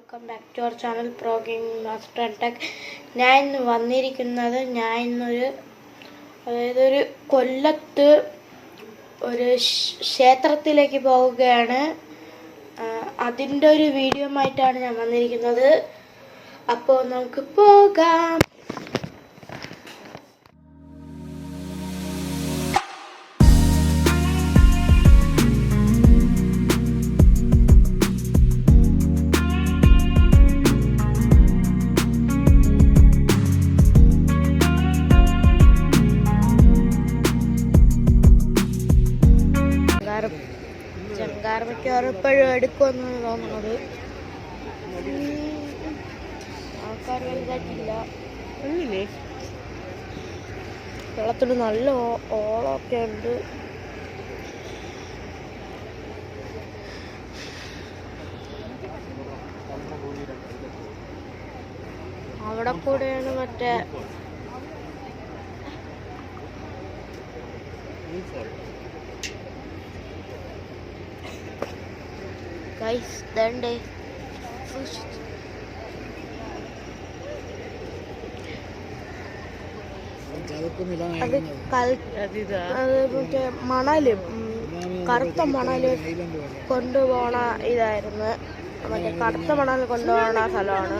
Welcome back to our channel pro gaming master and tech. ഞാൻ ഇന്ന് വന്നിരിക്കുന്നത് ഒരു കൊല്ലത്ത് ഒരു ക്ഷേത്രത്തിലേക്ക് പോവുകയാണ്. അതിൻ്റെ ഒരു വീഡിയോ ആയിട്ടാണ് ഞാൻ വന്നിരിക്കുന്നത്. അപ്പോൾ നമുക്ക് പോകാം. ചെങ്കാർമയ്ക്കോറെപ്പോഴും എടുക്കുമെന്നാണ് തോന്നുന്നത്. ആൾക്കാർ വലുതായിട്ടില്ല. വെള്ളത്തിന് നല്ല ഓളമൊക്കെ ഉണ്ട്. അവിടെ കൂടെയാണ് മറ്റേ ഗൈസ് ദണ്ടേ മറ്റേ മണല്, കറുത്ത മണല് കൊണ്ടുപോണ ഇതായിരുന്നു. മറ്റേ കറുത്ത മണൽ കൊണ്ടുപോണ സ്ഥലമാണ്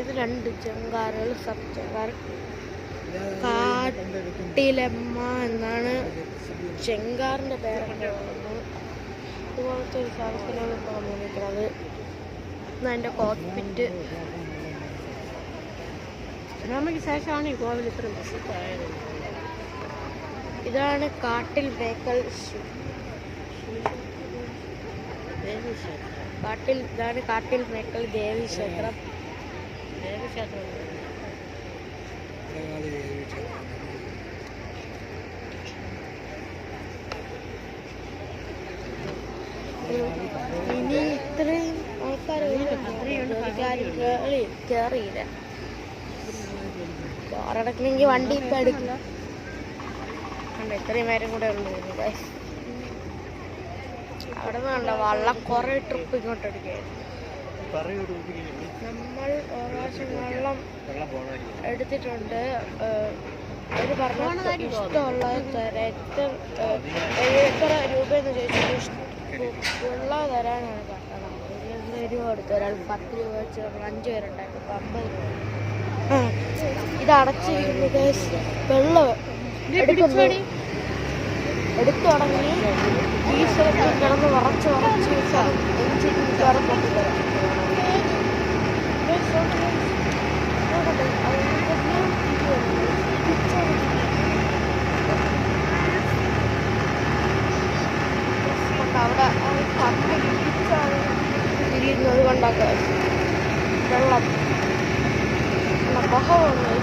ഇത്. രണ്ട് ചെങ്കാറുകൾ, സബ് ചെങ്കാർ. കാട്ടിലമ്മ എന്നാണ് ചെങ്കാറിൻ്റെ പേരൊക്കെ പറയുന്നത്. ഇതുപോലത്തെ ഒരു സ്ഥലത്തിലാണ് ഇപ്പോൾ വന്നിരിക്കുന്നത്. അതിൻ്റെ കോക്പിറ്റ്. രാമയ്ക്ക് ശേഷമാണ് ഈ കോവിൽ ഇത്രയും പ്രസിദ്ധമായത്. ഇതാണ് കാട്ടിൽ മേക്കൽ ഇതാണ് കാട്ടിൽ മേക്കൽ ദേവി ക്ഷേത്രം. ഇനി ഇത്രയും ആൾക്കാർ കയറിയില്ല. കാറടക്കണമെങ്കിൽ വണ്ടി ഇപ്പം എടുക്കില്ല. ഇത്രയും പേരും കൂടെ ഉള്ളു. അവിടെ നിന്ന് കണ്ട വള്ളം കുറേ ട്രിപ്പ് ഇങ്ങോട്ട് എടുക്കുകയായിരുന്നു. നമ്മൾ ഒരു പ്രാവശ്യം വെള്ളം എടുത്തിട്ടുണ്ട്. അവർ പറഞ്ഞ ഇഷ്ടമുള്ള എത്ര രൂപയെന്ന് ചോദിച്ചാൽ ഉള്ള തരാനാണ് പറഞ്ഞത്. 20 രൂപ കൊടുത്തു. ഒരാൾ 10 രൂപ വെച്ച് 5 പേരുണ്ടായിരുന്നു. 50 രൂപ. ഇത് അടച്ചിരിക്കുന്നു. വെള്ളം എടുത്തു തുടങ്ങി. ഈ സ്ഥലത്ത് കിടന്ന് വറച്ച് എഞ്ചിൻ കയറപ്പെട്ടില്ല. അവിടെ തിരിയുന്നത് കൊണ്ടൊക്കെ വെള്ളം ബഹളമാണ്.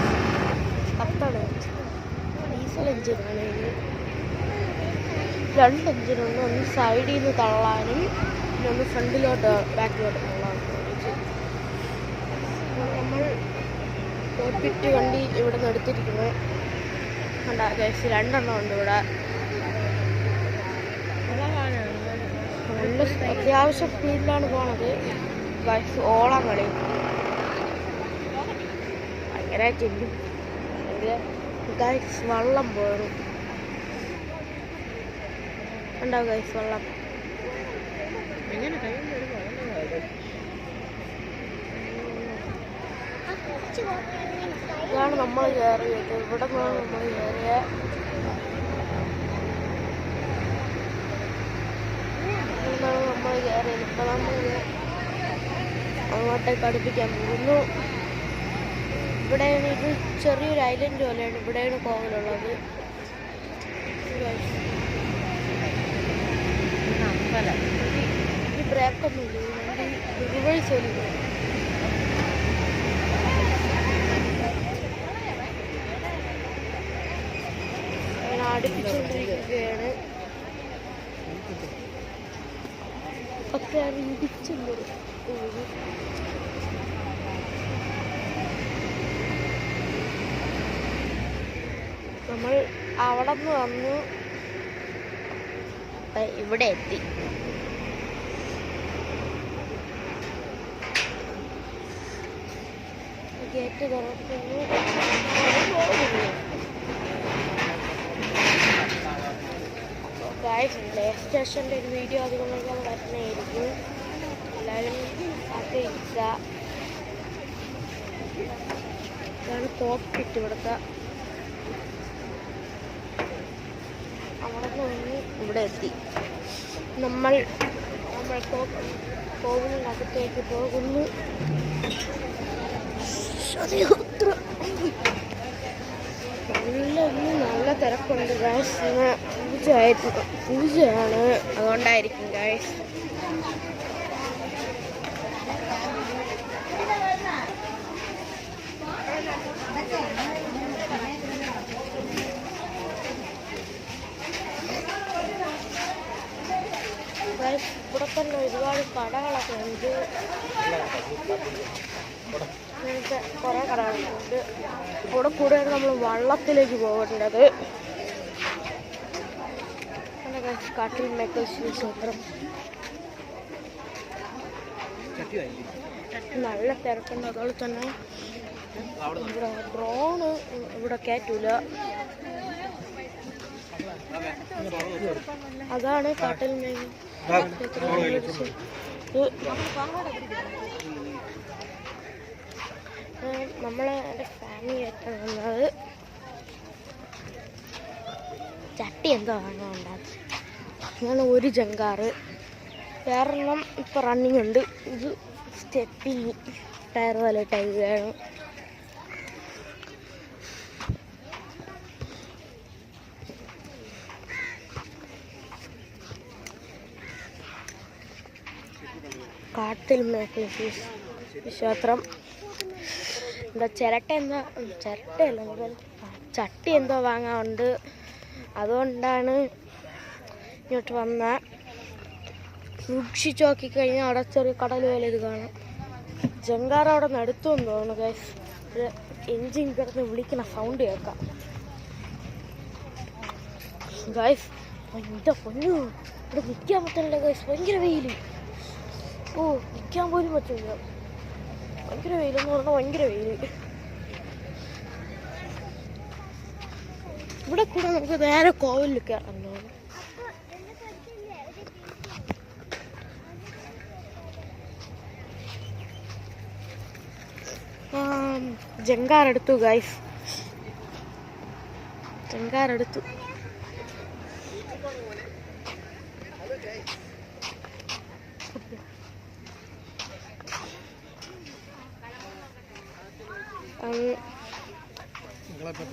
കത്തണ് ഡീസൽ എഞ്ചിനാണ്. ഇത് 2 എഞ്ചിനുണ്ട്. ഒന്ന് സൈഡിൽ നിന്ന് തള്ളാനും പിന്നെ ഒന്ന് ഫ്രണ്ടിലോട്ട് ബാക്കിലോട്ട് തള്ളാനും. നമ്മൾ കോപ്പിറ്റ് വണ്ടി ഇവിടെ നിന്ന് എടുത്തിരിക്കുന്നത് കണ്ട ഗൈസ്. 2 എണ്ണം ഉണ്ട് ഇവിടെ. നല്ല അത്യാവശ്യം സ്പീഡിലാണ് പോണത് ഗൈസ്. ഓളം കളി ഭയങ്കരമായിട്ടുണ്ട് ഗൈസ്. വെള്ളം പോരും ഉണ്ടാവും ഗൈസ്. വെള്ളം ഇതാണ് നമ്മൾ കയറിയത്. ഇവിടെ നിന്നാണ് നമ്മൾ കയറിയത്. നമ്മൾ കയറിയത്. ഇപ്പം നമ്മൾ അങ്ങോട്ടേക്ക് അടുപ്പിക്കാൻ പോകുന്നു. ഇവിടെയാണ് ഇത് ചെറിയൊരു ഐലൻഡ് പോലെയാണ്. ഇവിടെയാണ് കോവിലുള്ളത്. ഈ ബ്രേക്കൊന്നുമില്ല. റിവേഴ്സ് പോലും അങ്ങനെ അടുപ്പിച്ചുകൊണ്ടിരിക്കുകയാണ്. ഒക്കെ ഇടിച്ചുണ്ട്. നമ്മൾ അവിടെ നിന്ന് വന്നു ഇവിടെ എത്തി. ഗേറ്റ് തുറക്കുന്നു. പ്ലേ സ്റ്റേഷൻ്റെ ഒരു വീഡിയോ അധികം വരുന്നതായിരിക്കും. എല്ലാവരും അറിയിക്കുക. ഇതാണ് കോക്പിറ്റ് ഇവിടുത്തെ. അവിടെ നിന്ന് ഇവിടെ എത്തി. നമ്മൾ കോവിലിനകത്തേക്ക് പോകുന്നു. നല്ല തിരക്കുണ്ട് ഗൈസ്. പൂജയാണ്, അതുകൊണ്ടായിരിക്കും ഗൈസ്. ഇവിടെ തന്നെ ഒരുപാട് കടകളൊക്കെ ഉണ്ട്. ഇങ്ങനത്തെ കുറേ കടകളുണ്ട്. ഇവിടെ കൂടെയാണ് നമ്മൾ വള്ളത്തിലേക്ക് പോകേണ്ടത്. കാട്ടിൽ മേക്കൽ ക്ഷേത്രം. നല്ല തിരക്കുണ്ട്. അതുപോലെ തന്നെ ഇവിടെ ഡ്രോണ് ഇവിടെ കയറ്റൂല. അതാണ് കാട്ടിൽ മേക്കൽ. നമ്മളെ എൻ്റെ ഫാമിലി ആയിട്ടാണ് വന്നത്. ചട്ടി എന്തോ വാങ്ങാനുണ്ടാകും. അങ്ങനെ ഒരു ജങ്കാറ്. വേറെണ്ണം ഇപ്പോൾ റണ്ണിങ് ഉണ്ട്. ഇത് സ്റ്റെപ്പിങ് ടയർ പോലെ ഇട്ടേക്കുകയാണ്. കാട്ടിൽ മേക്കൽ ക്ഷേത്രം. എന്താ ചിരട്ടയല്ല, ചട്ടി എന്തോ വാങ്ങാറുണ്ട്. അതുകൊണ്ടാണ് ഇങ്ങോട്ട് വന്ന. സൂക്ഷിച്ച് നോക്കിക്കഴിഞ്ഞാൽ അവിടെ ചെറിയ കടൽ പോലെ ഇത് കാണാം. ജങ്കാർ അവിടെ നടുത്തുമെന്ന് തോന്നുന്നു ഗൈസ്. ഒരു എൻജിൻ കിടന്ന് വിളിക്കുന്ന സൗണ്ട് കേൾക്കാം ഗൈസ്. എൻ്റെ പൊന്നു, ഇവിടെ നിൽക്കാൻ പറ്റില്ല ഗൈസ്. ഭയങ്കര വെയിൽ. ഓ, നിൽക്കാൻ പോലും പറ്റില്ല. ഭയങ്കര വെയിലെന്ന് പറഞ്ഞാൽ ഭയങ്കര വെയിൽ. ഇവിടെ കൂടെ നമുക്ക് നേരെ കോവിലിൽ കയറാൻ. ജങ്കാറെടുത്തു ഗൈസ്, ജങ്കാറെടുത്തു.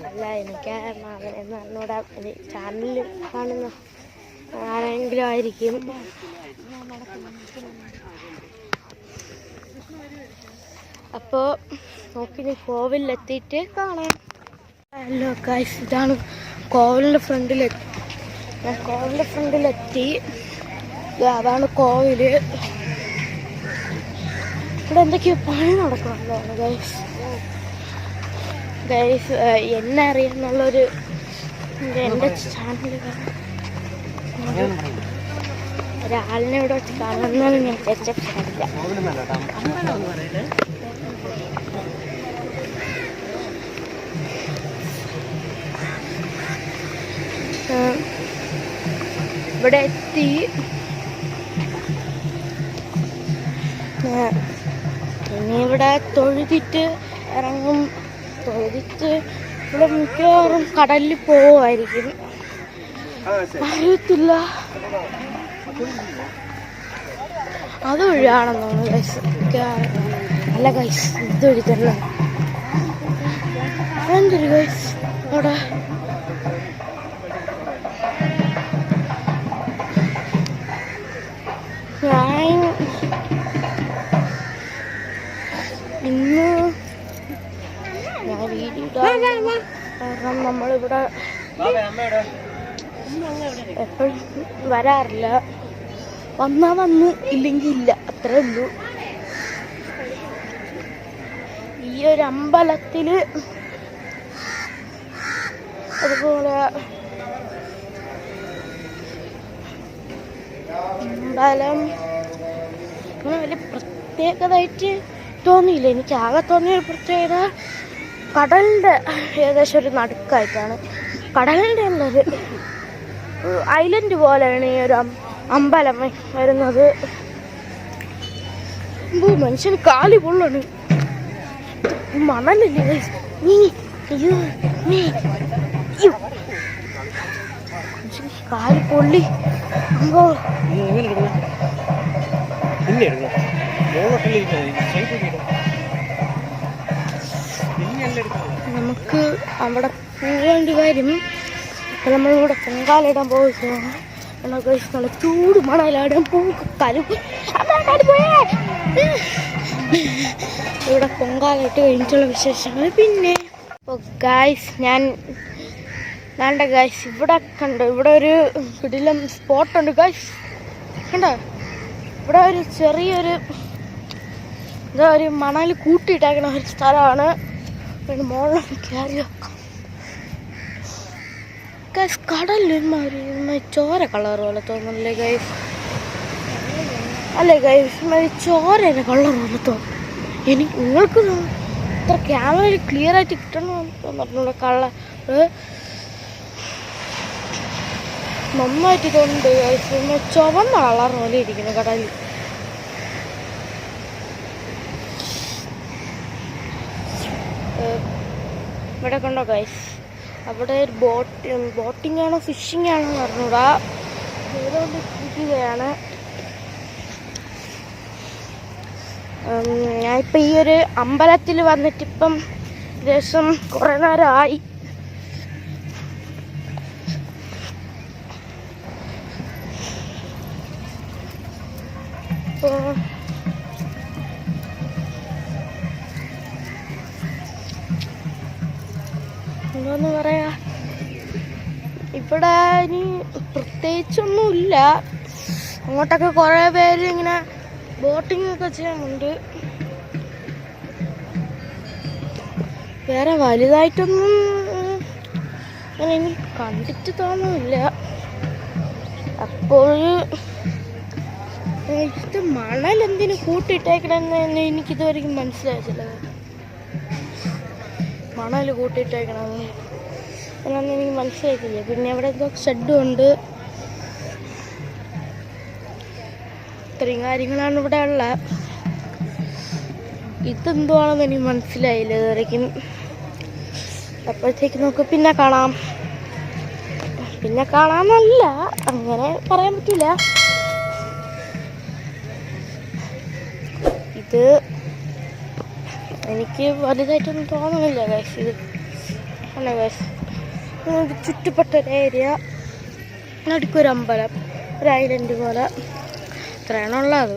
അല്ല, എനിക്കാണ് എന്നോട് ചാനലിൽ കാണുന്ന ആരെങ്കിലും ആയിരിക്കും. അപ്പോൾ നോക്കി കോവിലെത്തിയിട്ട് കാണാം. ഹലോ ഗൈസ്, ഇതാണ് കോവിലിൻ്റെ ഫ്രണ്ടിലെത്തി. അതാണ് കോവില്. ഇവിടെ എന്തൊക്കെയോ പണി നടക്കണമല്ലോ ഗൈസ്. എന്നെ അറിയാന്നുള്ളൊരു എൻ്റെ ചാനൽ ഒരാളിനെ ഇവിടെ വെച്ച് കാണുന്നത് ഞാൻ വിചാരിച്ചിട്ടില്ല. ഇവിടെ എത്തി. ഇനി ഇവിടെ തൊഴുതിട്ട് ഇറങ്ങും. തൊഴുതിട്ട് ഇവിടെ മിക്കവാറും കടലിൽ പോവുമായിരിക്കും, അറിയത്തില്ല. അതുവഴിയാണെന്ന് തോന്നുന്നു ഗൈസ്. അല്ല ഗൈസ്, ഇതുവഴി തന്നെ. എന്തൊരു ഗൈസ് അവിടെ ഇന്ന് ഞാൻ വീഡിയോ കാരണം നമ്മളിവിടെ എപ്പോഴും വരാറില്ല. വന്നാ വന്ന്, ഇല്ലെങ്കിൽ ഇല്ല, അത്രേ ഉള്ളൂ. ഈ ഒരു അമ്പലത്തിൽ അതുപോലെ അമ്പലം അങ്ങനെ വലിയ പ്രത്യേകതയായിട്ട് തോന്നിയില്ല. എനിക്ക് ആകെ തോന്നിയൊരു പ്രത്യേകത കടലിൻ്റെ ഏകദേശം ഒരു നടുക്കായിട്ടാണ്. കടലിൻ്റെ ഉള്ളത് ഐലൻഡ് പോലെയാണ് ഈ ഒരു അമ്പലം വരുന്നത്. മനുഷ്യന് കാലി പൊള്ളാണ്. മണലില്ലേ കാലി പൊള്ളി. നമുക്ക് അവിടെ പോകേണ്ടി വരും. നമ്മളിവിടെ പൊങ്കാലിടാൻ പോവുകയാണ്. നല്ല ചൂട് മണലാടാൻ പോകും. ഇവിടെ പൊങ്കാലിട്ട് കഴിഞ്ഞിട്ടുള്ള വിശേഷങ്ങൾ. പിന്നെ ഗായ്സ് ഞാൻ ഗായ്സ് ഇവിടെ കണ്ടു. ഇവിടെ ഒരു കിടിലം സ്പോട്ടുണ്ട് ഗായ്സ്. കണ്ടോ? ഇവിടെ ഒരു ചെറിയൊരു ഒരു മണൽ കൂട്ടിയിട്ടേക്കണ ഒരു സ്ഥലമാണ്. പിന്നെ മുകളിൽ കയറി വെക്കാം. ഗൈസ് കടലിൽ ചോര കളർ പോലെ തോന്നുന്നില്ലേ ഗൈസ്? അല്ലേ ഗൈസ് ചോരയുടെ കളർ പോലെ തോന്നും. എനിക്ക് നിങ്ങൾക്ക് ഇത്ര ക്യാമറയിൽ ക്ലിയർ ആയിട്ട് കിട്ടണമെന്ന് തോന്നിട്ടുള്ള കളർ നന്നായിട്ട് തോന്നുന്നുണ്ട് ഗൈസ്. ചുവന്ന കളർ പോലെ ഇരിക്കുന്നു കടലിൽ. ഇവിടെ കണ്ടോ ഗൈസ്? അവിടെ ഒരു ബോട്ടിംഗ് ആണോ ഫിഷിംഗ് ആണോ എന്ന് പറഞ്ഞൂടാ. ഏതുകൊണ്ട് ഇരിക്കുകയാണ്. ഞാനിപ്പോൾ ഈ ഒരു അമ്പലത്തിൽ വന്നിട്ടിപ്പം ഏകദേശം കുറേ നേരമായി. എന്താന്ന് പറയാ, ഇവിടെ ഇനി പ്രത്യേകിച്ചൊന്നുമില്ല. അങ്ങോട്ടൊക്കെ കുറേ പേര് ഇങ്ങനെ ബോട്ടിംഗ് ഒക്കെ ചെയ്യുന്നുണ്ട്. വേറെ വലുതായിട്ടൊന്നും അങ്ങനെ എനിക്ക് കണ്ടിട്ട് തോന്നുന്നില്ല. അപ്പോൾ ഇത് മണൽ എന്തിനു കൂട്ടിയിട്ടേക്കണമെന്ന് എനിക്കിതുവരെയും മനസ്സിലായിട്ടില്ല. മണൽ കൂട്ടിയിട്ടേക്കണമെന്ന് എന്നൊന്നും എനിക്ക് മനസ്സിലായിട്ടില്ല. പിന്നെ അവിടെ എന്തോ ഷെഡും ഉണ്ട്. ഇത്രയും കാര്യങ്ങളാണ് ഇവിടെ ഉള്ളത്. ഇതെന്തുവാണെന്ന് എനിക്ക് മനസ്സിലായില്ല ഇതുവരേക്കും. അപ്പോഴത്തേക്ക് നമുക്ക് പിന്നെ കാണാം. പിന്നെ കാണാമെന്നല്ല, അങ്ങനെ പറയാൻ പറ്റില്ല. ഇത് എനിക്ക് വലുതായിട്ടൊന്നും തോന്നുന്നില്ല ഗൈസ്. ഇത് അല്ല ഗൈസ്, ചുറ്റുപ്പെട്ട ഒരു ഏരിയ, നടുക്കൊരു അമ്പലം, ഒരു ഐലൻഡ് പോലെ, ഇത്രയാണുള്ളത്.